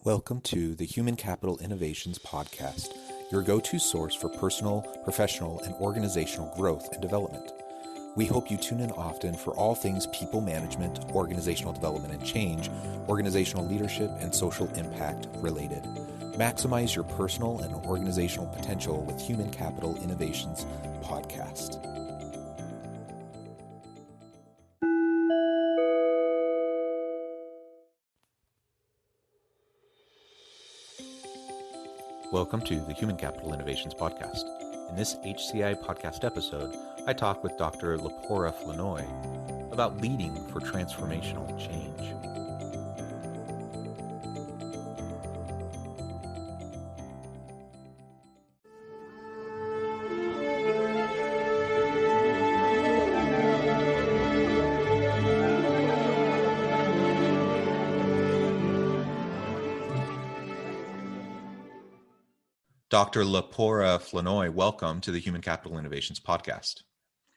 Welcome to the Human Capital Innovations Podcast, your go-to source for personal, professional, and organizational growth and development. We hope you tune in often for all things people management, organizational development and change, organizational leadership, and social impact related. Maximize your personal and organizational potential with Human Capital Innovations Podcast. Welcome to the Human Capital Innovations Podcast. In this HCI podcast episode, I talk with Dr. Lepora Flournoy about leading for transformational change. Dr. Lepora Flournoy, welcome to the Human Capital Innovations Podcast.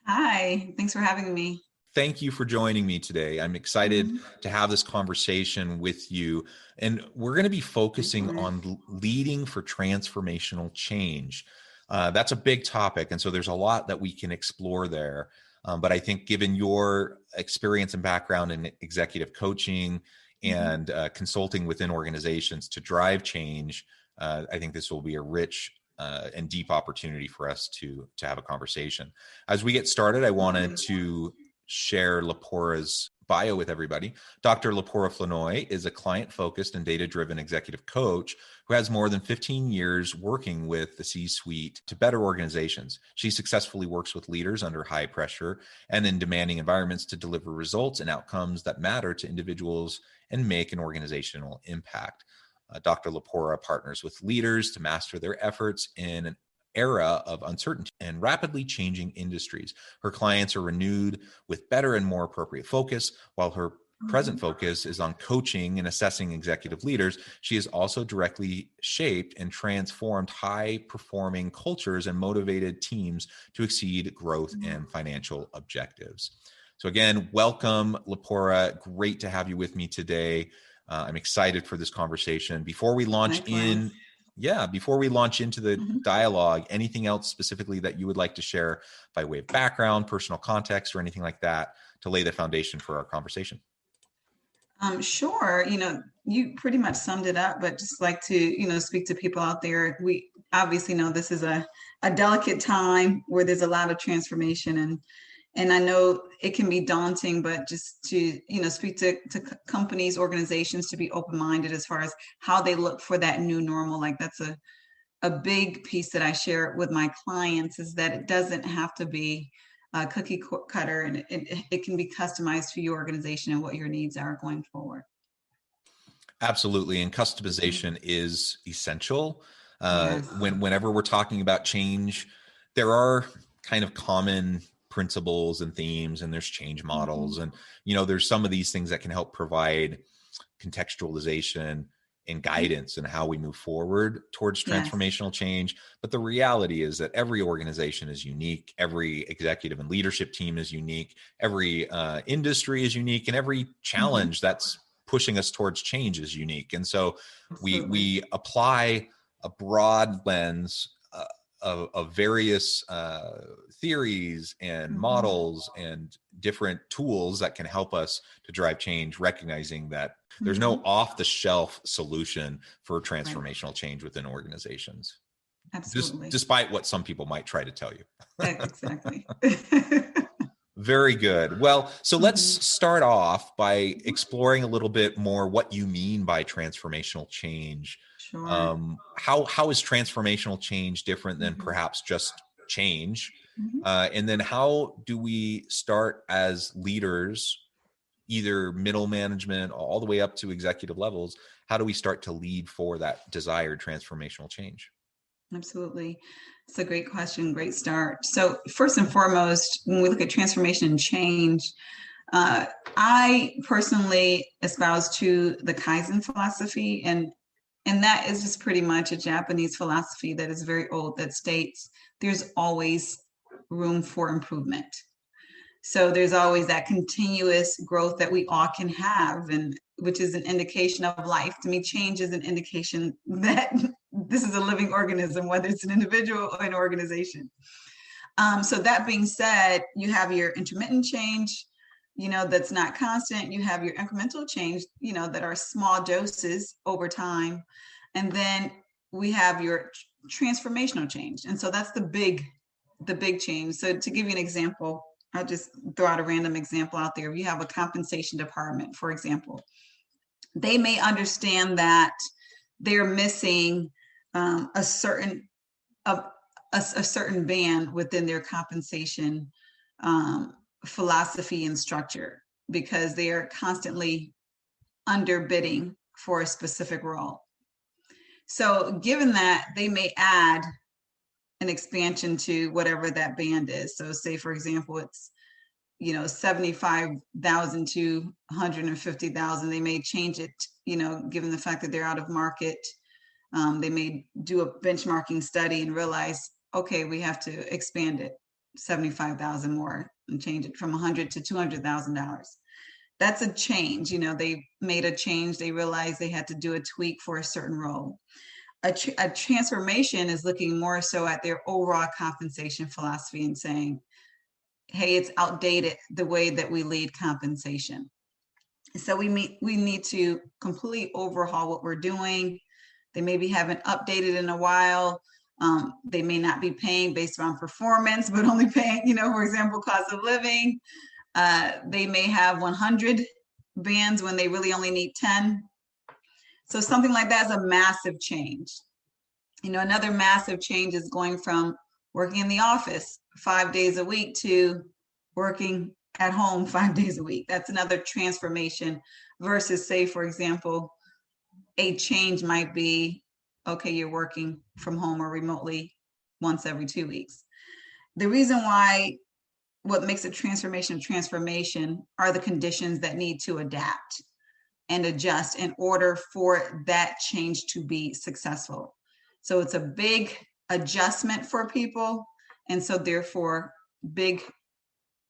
Hi, thanks for having me. Thank you for joining me today. I'm excited to have this conversation with you. And we're going to be focusing on leading for transformational change. That's a big topic. And so there's a lot that we can explore there. But I think given your experience and background in executive coaching and consulting within organizations to drive change, I think this will be a rich and deep opportunity for us to have a conversation. As we get started, I wanted to share Lepora's bio with everybody. Dr. Lepora Flournoy is a client-focused and data-driven executive coach who has more than 15 years working with the C-suite to better organizations. She successfully works with leaders under high pressure and in demanding environments to deliver results and outcomes that matter to individuals and make an organizational impact. Dr. Lepora partners with leaders to master their efforts in an era of uncertainty and rapidly changing industries. Her clients are renewed with better and more appropriate focus, while her present focus is on coaching and assessing executive leaders. She has also directly shaped and transformed high-performing cultures and motivated teams to exceed growth and financial objectives. So again, welcome, Lepora. Great to have you with me today. I'm excited for this conversation. Before we launch into the dialogue, anything else specifically that you would like to share by way of background, personal context, or anything like that to lay the foundation for our conversation? Sure. You pretty much summed it up, but just like to, speak to people out there. We obviously know this is a delicate time where there's a lot of transformation and I know it can be daunting, but just to, speak to companies, organizations to be open-minded as far as how they look for that new normal. Like that's a big piece that I share with my clients is that it doesn't have to be a cookie cutter and it can be customized for your organization and what your needs are going forward. Absolutely. And customization is essential. Whenever we're talking about change, there are kind of common principles and themes, and there's change models. And, there's some of these things that can help provide contextualization and guidance in how we move forward towards transformational change. But the reality is that every organization is unique. Every executive and leadership team is unique. Every industry is unique, and every challenge that's pushing us towards change is unique. And so we apply a broad lens of various theories and models and different tools that can help us to drive change, recognizing that there's no off-the-shelf solution for transformational change within organizations. Absolutely. Despite what some people might try to tell you. Exactly. Very good. Well, so let's start off by exploring a little bit more what you mean by transformational change. Sure. How is transformational change different than perhaps just change? And then how do we start as leaders, either middle management all the way up to executive levels? How do we start to lead for that desired transformational change? Absolutely. It's a great question. Great start. So first and foremost, when we look at transformation and change, I personally espouse to the Kaizen philosophy, and that is just pretty much a Japanese philosophy that is very old that states there's always room for improvement. So there's always that continuous growth that we all can have, and which is an indication of life. To me, change is an indication that this is a living organism, whether it's an individual or an organization. So that being said, you have your intermittent change, that's not constant. You have your incremental change, that are small doses over time. And then we have your transformational change. And so that's the big change. So to give you an example, I'll just throw out a random example out there. If you have a compensation department, for example, they may understand that they're missing a certain band within their compensation philosophy and structure, because they are constantly underbidding for a specific role. So given that, they may add an expansion to whatever that band is. So say, for example, it's 75,000 to 150,000. They may change it, given the fact that they're out of market. They may do a benchmarking study and realize, okay, we have to expand it 75,000 more and change it from 100 to $200,000. That's a change. They made a change. They realized they had to do a tweak for a certain role. A transformation is looking more so at their overall compensation philosophy and saying, hey, it's outdated the way that we lead compensation. So we need to completely overhaul what we're doing. They maybe haven't updated in a while. They may not be paying based on performance, but only paying, for example, cost of living. They may have 100 bands when they really only need 10. So something like that is a massive change. Another massive change is going from working in the office 5 days a week to working at home 5 days a week. That's another transformation versus, say, for example, a change might be, okay, you're working from home or remotely once every 2 weeks. The reason why what makes a transformation are the conditions that need to adapt and adjust in order for that change to be successful. So it's a big adjustment for people. And so therefore, big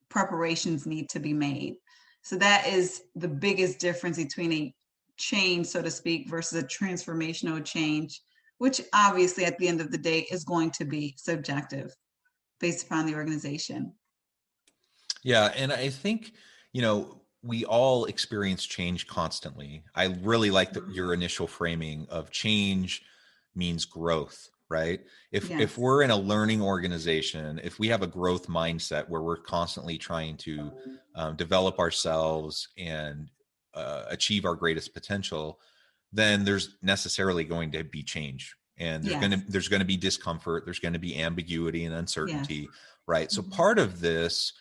preparations need to be made. So that is the biggest difference between a change, so to speak, versus a transformational change, which obviously at the end of the day is going to be subjective based upon the organization. Yeah. And I think, we all experience change constantly. I really like your initial framing of change means growth, right? If we're in a learning organization, if we have a growth mindset where we're constantly trying to develop ourselves and achieve our greatest potential, then there's necessarily going to be change, and there's going to be discomfort. There's going to be ambiguity and uncertainty, right? So part of this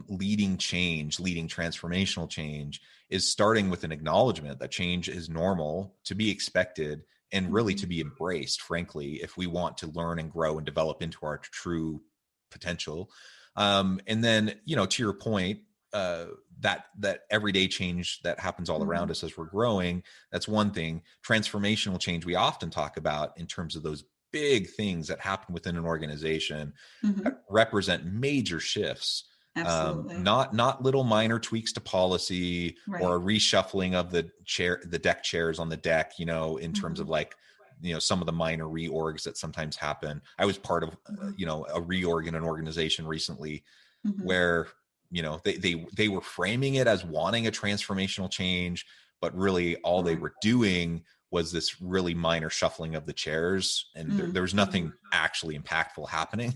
leading transformational change is starting with an acknowledgement that change is normal, to be expected, and really to be embraced, frankly, if we want to learn and grow and develop into our true potential. And then, to your point, that everyday change that happens all around us as we're growing, that's one thing. Transformational change we often talk about in terms of those big things that happen within an organization that represent major shifts. Not little minor tweaks to policy or a reshuffling of the deck chairs on the deck, in terms of like, some of the minor reorgs that sometimes happen. I was part of, a reorg in an organization recently where, they were framing it as wanting a transformational change, but really all they were doing was this really minor shuffling of the chairs, and there was nothing actually impactful happening.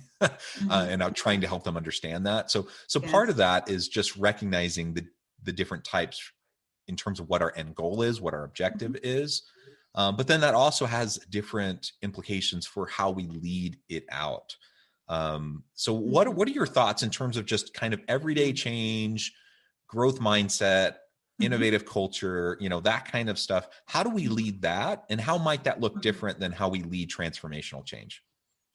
And I'm trying to help them understand that. So part of that is just recognizing the different types in terms of what our end goal is, what our objective is. But then that also has different implications for how we lead it out. So what are your thoughts in terms of just kind of everyday change, growth mindset, innovative culture, that kind of stuff? How do we lead that, and how might that look different than how we lead transformational change?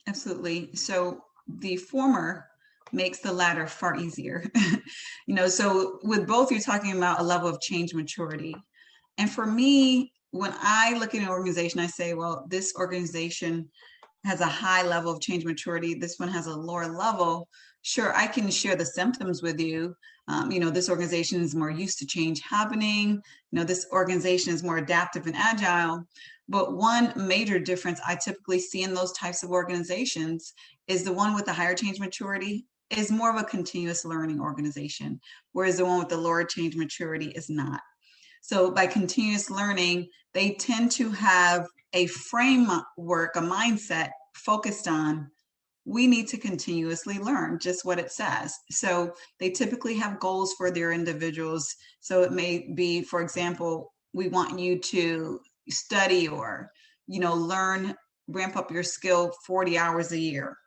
Absolutely. So the former makes the latter far easier. So with both, you're talking about a level of change maturity. And for me, when I look at an organization, I say, well, this organization has a high level of change maturity. This one has a lower level. Sure, I can share the symptoms with you. This organization is more used to change happening. This organization is more adaptive and agile. But one major difference I typically see in those types of organizations is the one with the higher change maturity is more of a continuous learning organization, whereas the one with the lower change maturity is not. So by continuous learning, they tend to have a framework, a mindset focused on, we need to continuously learn, just what it says. So they typically have goals for their individuals. So it may be, for example, we want you to study or, learn, ramp up your skill 40 hours a year.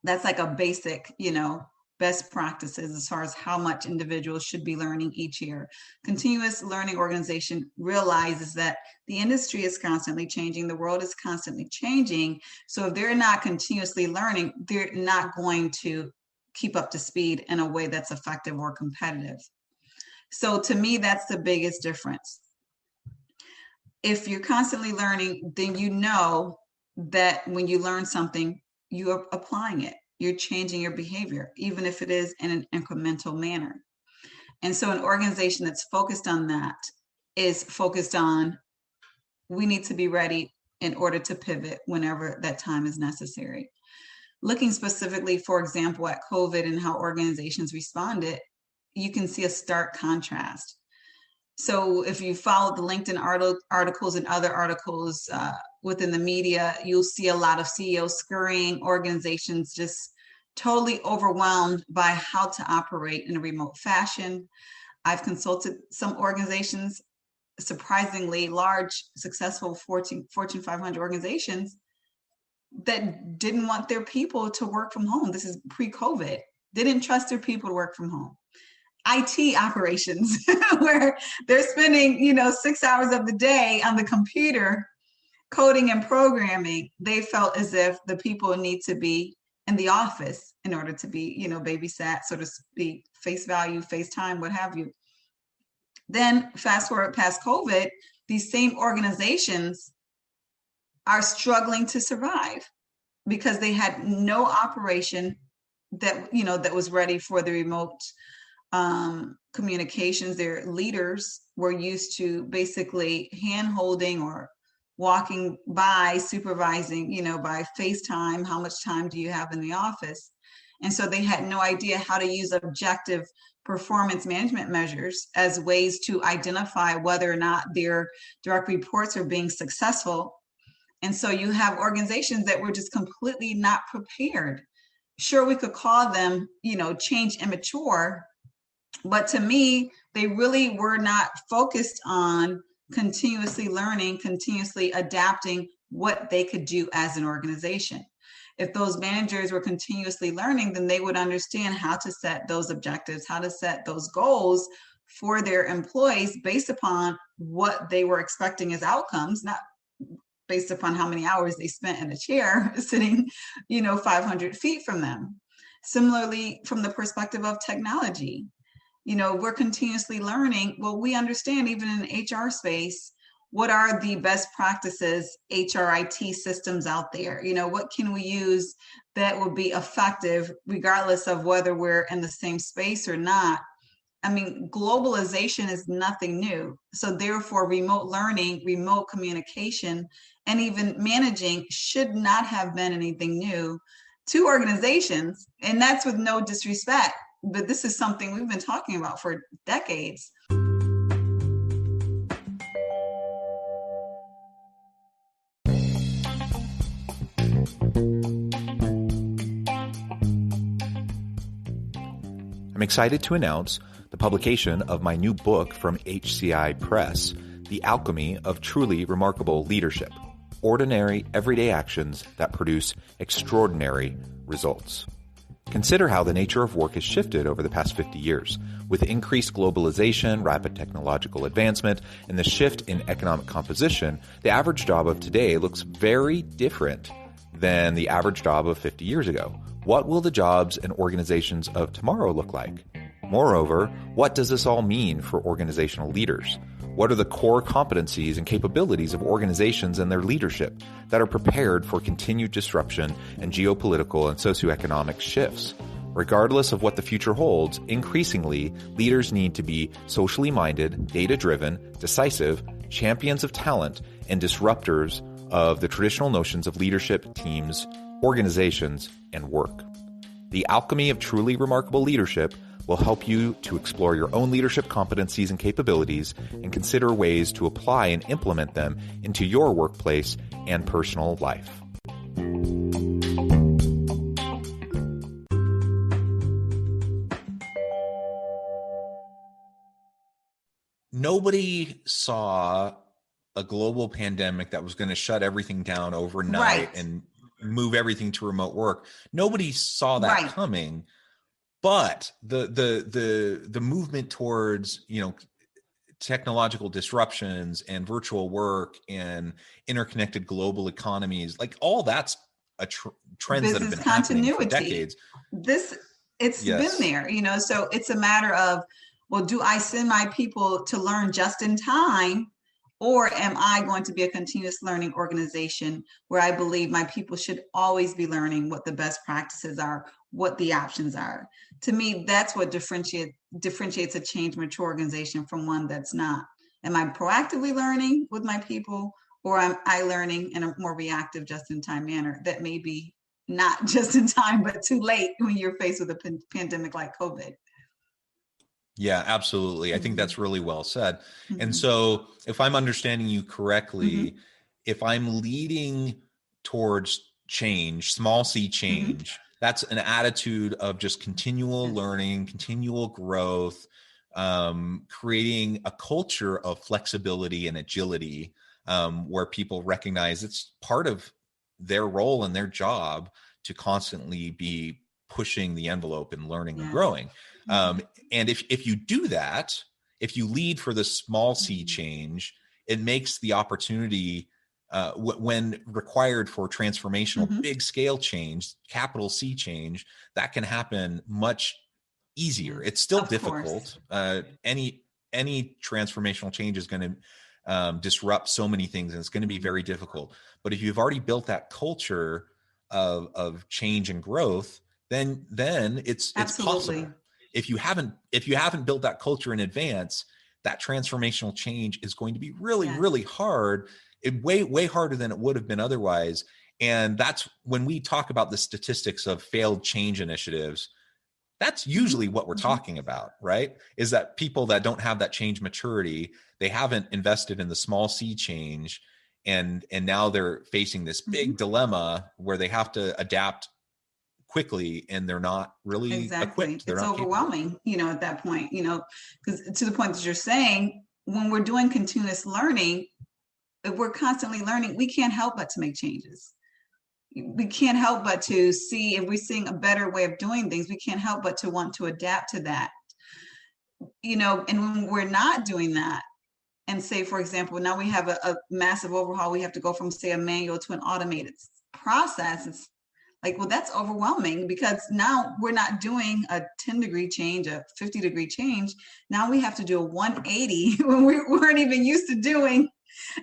That's like a basic, best practices as far as how much individuals should be learning each year. Continuous learning organization realizes that the industry is constantly changing, the world is constantly changing. So if they're not continuously learning, they're not going to keep up to speed in a way that's effective or competitive. So to me, that's the biggest difference. If you're constantly learning, then you know that when you learn something, you are applying it. You're changing your behavior, even if it is in an incremental manner. And so an organization that's focused on that is focused on, we need to be ready in order to pivot whenever that time is necessary. Looking specifically, for example, at COVID and how organizations responded, you can see a stark contrast. So if you follow the LinkedIn articles and other articles within the media, you'll see a lot of CEOs scurrying, organizations just totally overwhelmed by how to operate in a remote fashion. I've consulted some organizations, surprisingly large, successful Fortune 500 organizations that didn't want their people to work from home. This is pre-COVID. They didn't trust their people to work from home. IT operations, where they're spending, 6 hours of the day on the computer coding and programming. They felt as if the people need to be in the office in order to be, babysat, so to speak, face value, FaceTime, what have you. Then fast forward past COVID, these same organizations are struggling to survive because they had no operation that, that was ready for the remote communications. Their leaders were used to basically hand-holding or walking by, supervising, by FaceTime, how much time do you have in the office? And so they had no idea how to use objective performance management measures as ways to identify whether or not their direct reports are being successful. And so you have organizations that were just completely not prepared. Sure, we could call them, change immature, but to me, they really were not focused on continuously learning, continuously adapting what they could do as an organization. If those managers were continuously learning, then they would understand how to set those objectives, how to set those goals for their employees based upon what they were expecting as outcomes, not based upon how many hours they spent in a chair sitting, 500 feet from them. Similarly, from the perspective of technology, we're continuously learning. Well, we understand even in the HR space, what are the best practices, HRIT systems out there? What can we use that would be effective regardless of whether we're in the same space or not? I mean, globalization is nothing new. So therefore, remote learning, remote communication, and even managing should not have been anything new to organizations. And that's with no disrespect, but this is something we've been talking about for decades. I'm excited to announce the publication of my new book from HCI Press, The Alchemy of Truly Remarkable Leadership: Ordinary, Everyday Actions that Produce Extraordinary Results. Consider how the nature of work has shifted over the past 50 years. With increased globalization, rapid technological advancement, and the shift in economic composition, the average job of today looks very different than the average job of 50 years ago. What will the jobs and organizations of tomorrow look like? Moreover, what does this all mean for organizational leaders? What are the core competencies and capabilities of organizations and their leadership that are prepared for continued disruption and geopolitical and socioeconomic shifts? Regardless of what the future holds, increasingly, leaders need to be socially minded, data-driven, decisive, champions of talent, and disruptors of the traditional notions of leadership, teams, organizations, and work. The Alchemy of Truly Remarkable Leadership will help you to explore your own leadership competencies and capabilities and consider ways to apply and implement them into your workplace and personal life. Nobody saw a global pandemic that was going to shut everything down overnight and move everything to remote work. Nobody saw that coming, but the movement towards, technological disruptions and virtual work and interconnected global economies, like all that's trends that have been happening for decades. It's been there, so it's a matter of, well, do I send my people to learn just in time, or am I going to be a continuous learning organization where I believe my people should always be learning what the best practices are, what the options are? To me, that's what differentiates a change mature organization from one that's not. Am I proactively learning with my people, or am I learning in a more reactive, just-in-time manner that may be not just in time, but too late when you're faced with a pandemic like COVID? Yeah, absolutely. I think that's really well said. And so if I'm understanding you correctly, if I'm leading towards change, small C change, that's an attitude of just continual learning, continual growth, creating a culture of flexibility and agility, where people recognize it's part of their role and their job to constantly be pushing the envelope and learning and growing. And if you do that, if you lead for the small C change, it makes the opportunity when required for transformational big scale change, capital C change, that can happen much easier. It's still difficult. Any transformational change is going to disrupt so many things, and it's going to be very difficult. But if you've already built that culture of change and growth, then it's possible. If you haven't built that culture in advance, that transformational change is going to be really hard, way harder than it would have been otherwise. And that's when we talk about the statistics of failed change initiatives, that's usually what we're talking about, right? Is that people that don't have that change maturity, they haven't invested in the small C change, and now they're facing this big dilemma where they have to adapt quickly, and they're not really equipped. It's overwhelming, at that point, because to the point that you're saying, when we're doing continuous learning, if we're constantly learning, we can't help but to make changes. We can't help but to see if we're seeing a better way of doing things. We can't help but to want to adapt to that, and when we're not doing that, and say, for example, now we have a massive overhaul, we have to go from, say, a manual to an automated process. It's like, well, that's overwhelming, because now we're not doing a 10-degree change, a 50-degree change. Now we have to do a 180 when we weren't even used to doing,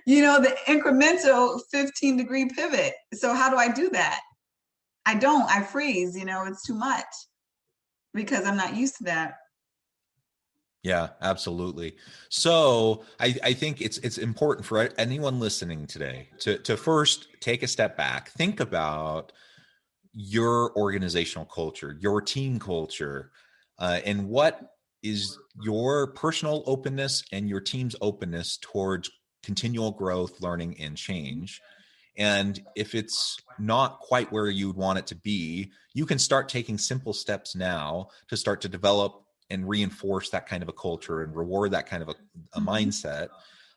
the incremental 15-degree pivot. So how do I do that? I freeze, it's too much because I'm not used to that. Yeah, absolutely. So I think it's important for anyone listening today to first take a step back, think about your organizational culture, your team culture, and what is your personal openness and your team's openness towards continual growth, learning, and change. And if it's not quite where you'd want it to be, you can start taking simple steps now to start to develop and reinforce that kind of a culture and reward that kind of a mindset.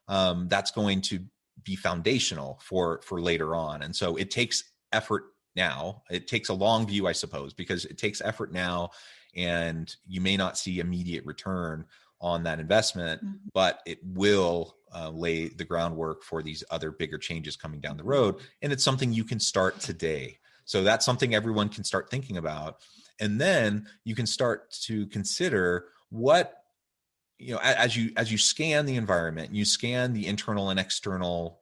That's going to be foundational for later on. And so it takes effort now. It takes a long view, I suppose, because it takes effort now, and you may not see immediate return on that investment, but it will lay the groundwork for these other bigger changes coming down the road. And it's something you can start today. So that's something everyone can start thinking about. And then you can start to consider what, as you scan the environment, you scan the internal and external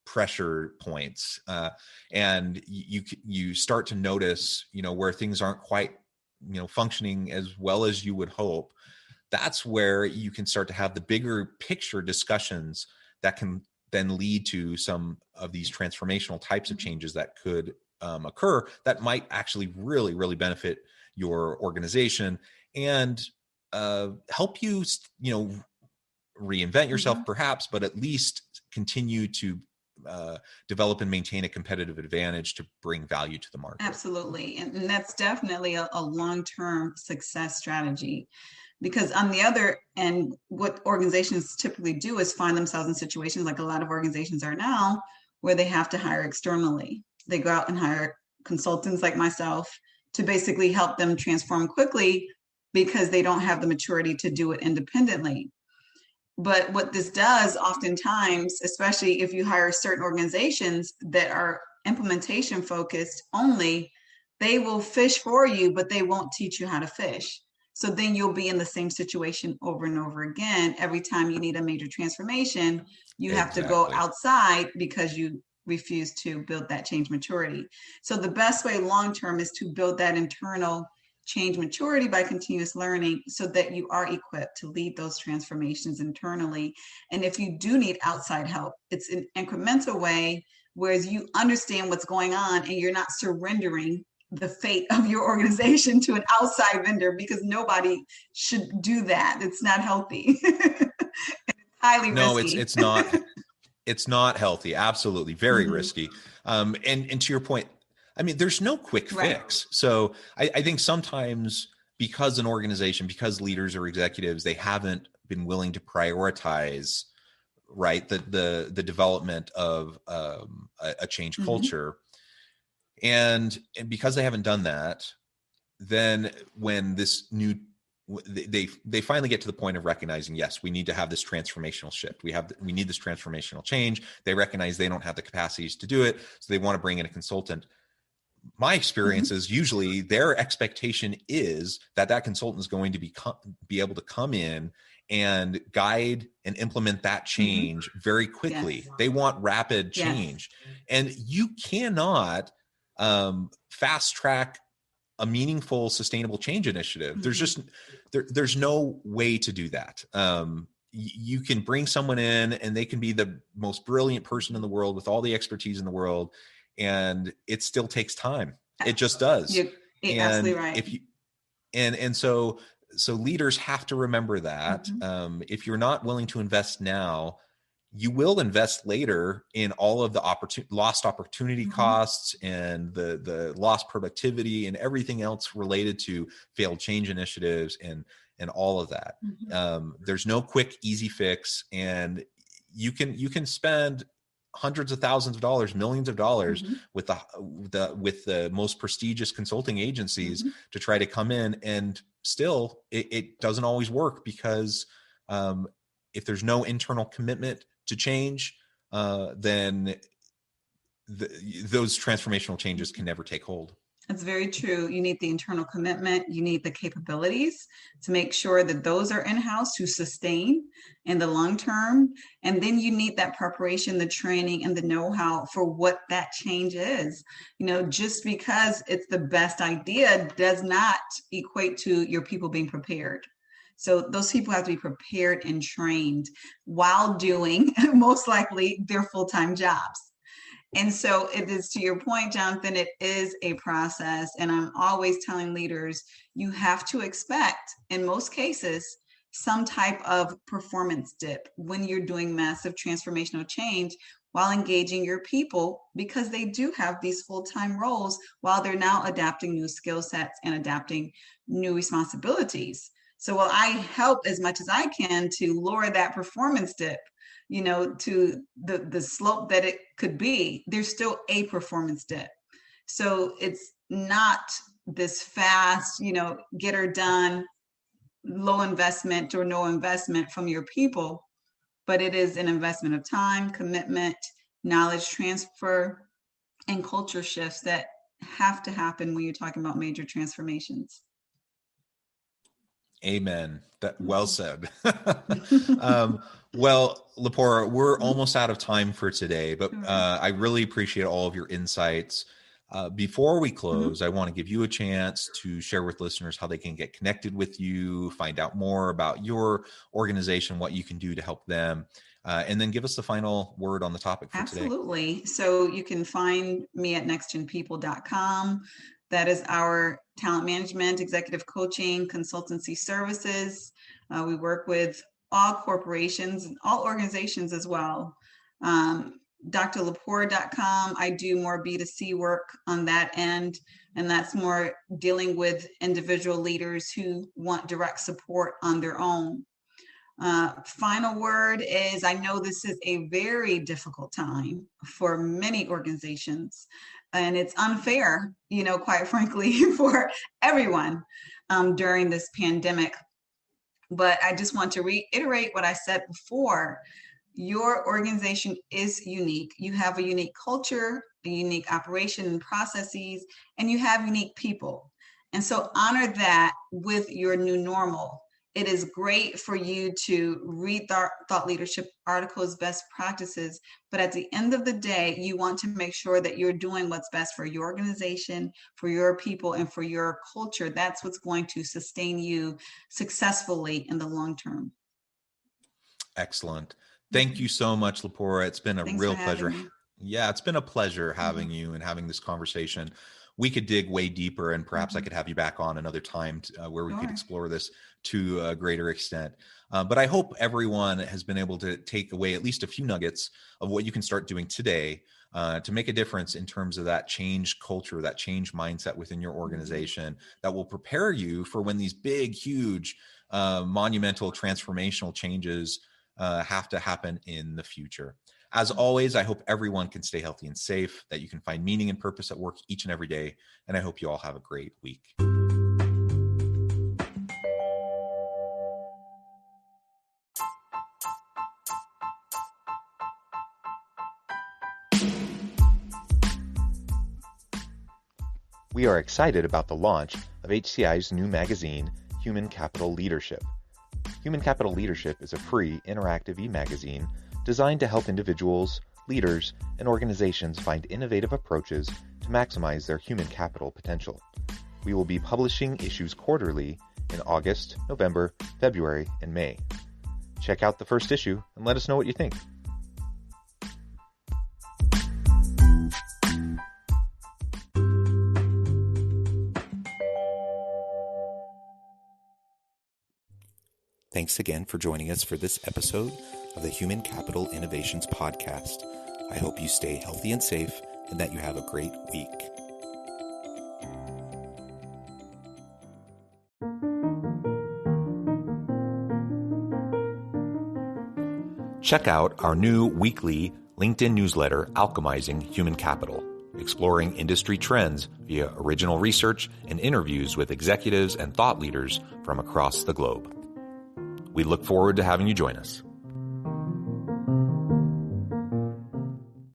pressure points, and you start to notice, where things aren't quite functioning as well as you would hope, that's where you can start to have the bigger picture discussions that can then lead to some of these transformational types of changes that could occur that might actually really, really benefit your organization and help you, reinvent yourself perhaps, but at least continue to develop and maintain a competitive advantage to bring value to the market. Absolutely. And that's definitely a long-term success strategy. Because on the other end, what organizations typically do is find themselves in situations like a lot of organizations are now, where they have to hire externally. They go out and hire consultants like myself to basically help them transform quickly because they don't have the maturity to do it independently. But what this does oftentimes, especially if you hire certain organizations that are implementation focused only, they will fish for you, but they won't teach you how to fish. So then you'll be in the same situation over and over again. Every time you need a major transformation, you have to go outside because you refuse to build that change maturity. So the best way long-term is to build that internal change maturity by continuous learning so that you are equipped to lead those transformations internally. And if you do need outside help, it's an incremental way, whereas you understand what's going on and you're not surrendering the fate of your organization to an outside vendor, because nobody should do that. It's not healthy. It's highly risky. No, it's not healthy. Absolutely. Very risky. And to your point, I mean, there's no quick fix. So I think sometimes because an organization, because leaders or executives, they haven't been willing to prioritize, the development of a change culture. And because they haven't done that, then when this new, they finally get to the point of recognizing, yes, we need to have this transformational shift. We need this transformational change. They recognize they don't have the capacities to do it. So they want to bring in a consultant. My experience is usually their expectation is that consultant is going to be able to come in and guide and implement that change very quickly. Yes. They want rapid change. Yes. And you cannot fast track a meaningful, sustainable change initiative. There's just, there's no way to do that. You can bring someone in and they can be the most brilliant person in the world with all the expertise in the world, and it still takes time. It just does. You're absolutely right. If you, and so leaders have to remember that if you're not willing to invest now, you will invest later in all of the lost opportunity costs and the lost productivity and everything else related to failed change initiatives and all of that. There's no quick, easy fix, and you can spend hundreds of thousands of dollars, millions of dollars with the most prestigious consulting agencies to try to come in, and still it doesn't always work because if there's no internal commitment to change, then those transformational changes can never take hold. That's very true. You need the internal commitment. You need the capabilities to make sure that those are in-house to sustain in the long term. And then you need that preparation, the training, and the know-how for what that change is. Just because it's the best idea does not equate to your people being prepared. So those people have to be prepared and trained while doing, most likely, their full-time jobs. And so it is, to your point, Jonathan, it is a process. And I'm always telling leaders, you have to expect, in most cases, some type of performance dip when you're doing massive transformational change while engaging your people, because they do have these full-time roles while they're now adapting new skill sets and adapting new responsibilities. So while I help as much as I can to lower that performance dip, to the slope that it could be, there's still a performance dip. So it's not this fast, get her done, low investment or no investment from your people, but it is an investment of time, commitment, knowledge transfer, and culture shifts that have to happen when you're talking about major transformations. Amen. Well said. Well, Lepora, we're almost out of time for today, but I really appreciate all of your insights. Before we close, I want to give you a chance to share with listeners how they can get connected with you, find out more about your organization, what you can do to help them, and then give us the final word on the topic for today. Absolutely. So you can find me at nextgenpeople.com. That is our talent management, executive coaching, consultancy services. We work with all corporations, all organizations as well. drlepora.com, I do more B2C work on that end, and that's more dealing with individual leaders who want direct support on their own. Final word is, I know this is a very difficult time for many organizations, and it's unfair, quite frankly, for everyone during this pandemic. But I just want to reiterate what I said before. Your organization is unique. You have a unique culture, a unique operation and processes, and you have unique people. And so honor that with your new normal. It is great for you to read thought leadership articles, best practices, but at the end of the day, you want to make sure that you're doing what's best for your organization, for your people, and for your culture. That's what's going to sustain you successfully in the long term. Excellent. Thank you so much, Lepora. It's been a real pleasure. Yeah, it's been a pleasure having you and having this conversation. We could dig way deeper, and perhaps I could have you back on another time where we could explore this to a greater extent. But I hope everyone has been able to take away at least a few nuggets of what you can start doing today to make a difference in terms of that change culture, that change mindset within your organization that will prepare you for when these big, huge, monumental, transformational changes have to happen in the future. As always, I hope everyone can stay healthy and safe, that you can find meaning and purpose at work each and every day. And I hope you all have a great week. We are excited about the launch of HCI's new magazine, Human Capital Leadership. Human Capital Leadership is a free, interactive e-magazine designed to help individuals, leaders, and organizations find innovative approaches to maximize their human capital potential. We will be publishing issues quarterly in August, November, February, and May. Check out the first issue and let us know what you think. Thanks again for joining us for this episode of the Human Capital Innovations Podcast. I hope you stay healthy and safe and that you have a great week. Check out our new weekly LinkedIn newsletter, Alchemizing Human Capital, exploring industry trends via original research and interviews with executives and thought leaders from across the globe. We look forward to having you join us.